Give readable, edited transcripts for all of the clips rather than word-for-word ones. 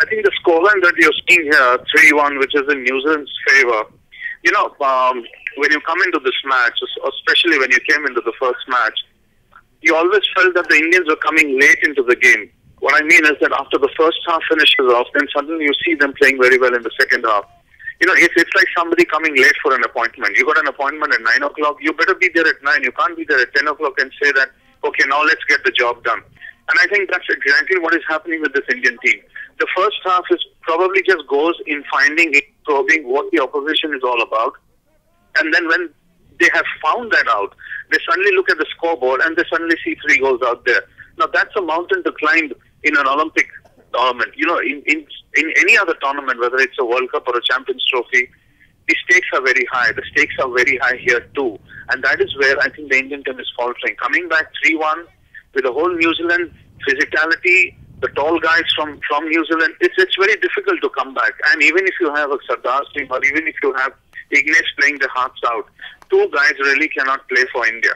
I think the scoreline that you're seeing here, 3-1, which is in New Zealand's favour, when you come into this match, especially when you came into the first match, you always felt that the Indians were coming late into the game. What I mean is that after the first half finishes off, then suddenly you see them playing very well in the second half. It's like somebody coming late for an appointment. You got an appointment at 9 o'clock, you better be there at 9. You can't be there at 10 o'clock and say that, okay, now let's get the job done. And I think that's exactly what is happening with this Indian team. The first half is probably just goes in finding, probing what the opposition is all about. And then when they have found that out, they suddenly look at the scoreboard and they suddenly see 3 goals out there. Now that's a mountain to climb in an Olympic tournament. In any other tournament, whether it's a World Cup or a Champions Trophy, the stakes are very high. The stakes are very high here too. And that is where I think the Indian team is faltering. Coming back 3-1 with the whole New Zealand physicality, the tall guys from New Zealand, it's very difficult to come back. And even if you have a Sardar Singh or even if you have Ignesh playing their hearts out, 2 guys really cannot play for India.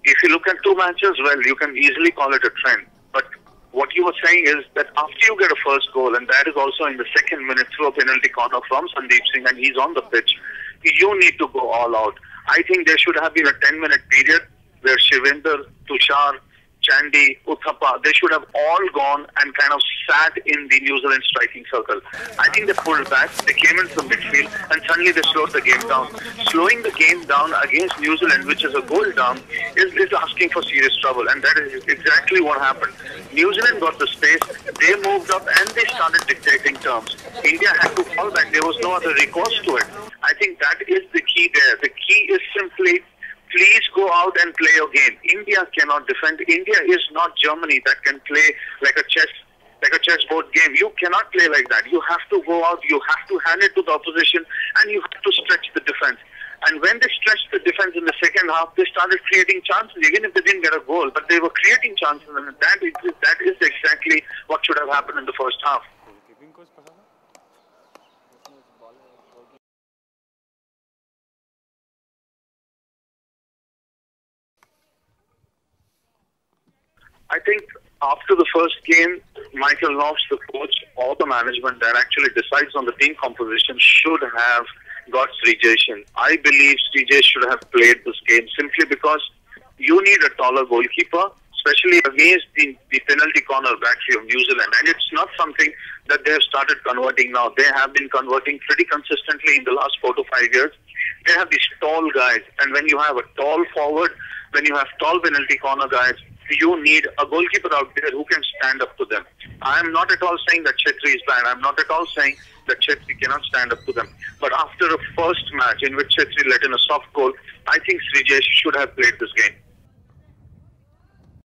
If you look at 2 matches, well, you can easily call it a trend. But what you were saying is that after you get a first goal, and that is also in the second minute through a penalty corner from Sundeep Singh, and he's on the pitch, you need to go all out. I think there should have been a 10-minute period where Shivinder, Tushar, Chandy, Uthappa, they should have all gone and kind of sat in the New Zealand striking circle. I think they pulled back, they came into the midfield, and suddenly they slowed the game down. Slowing the game down against New Zealand, which is a goal down, is asking for serious trouble, and that is exactly what happened. New Zealand got the space, they moved up, and they started dictating terms. India had to fall back, there was no other recourse to it. I think that is the key there. The key is simply, please go out and play your game. India cannot defend. India is not Germany that can play like a chessboard game. You cannot play like that. You have to go out, you have to hand it to the opposition, and you have to stretch the defense. And when they stretched the defense in the second half, they started creating chances, even if they didn't get a goal. But they were creating chances, and that is exactly what should have happened in the first half. I think after the first game, Michael Knox, the coach, or the management that actually decides on the team composition should have got Srijesh in. I believe Srijesh should have played this game simply because you need a taller goalkeeper, especially against the penalty corner battery of New Zealand. And it's not something that they have started converting now. They have been converting pretty consistently in the last 4 to 5 years. They have these tall guys. And when you have a tall forward, when you have tall penalty corner guys, you need a goalkeeper out there who can stand up to them. I am not at all saying that Chetri is bad. I am not at all saying that Chetri cannot stand up to them. But after a first match in which Chetri let in a soft goal, I think Srijesh should have played this game.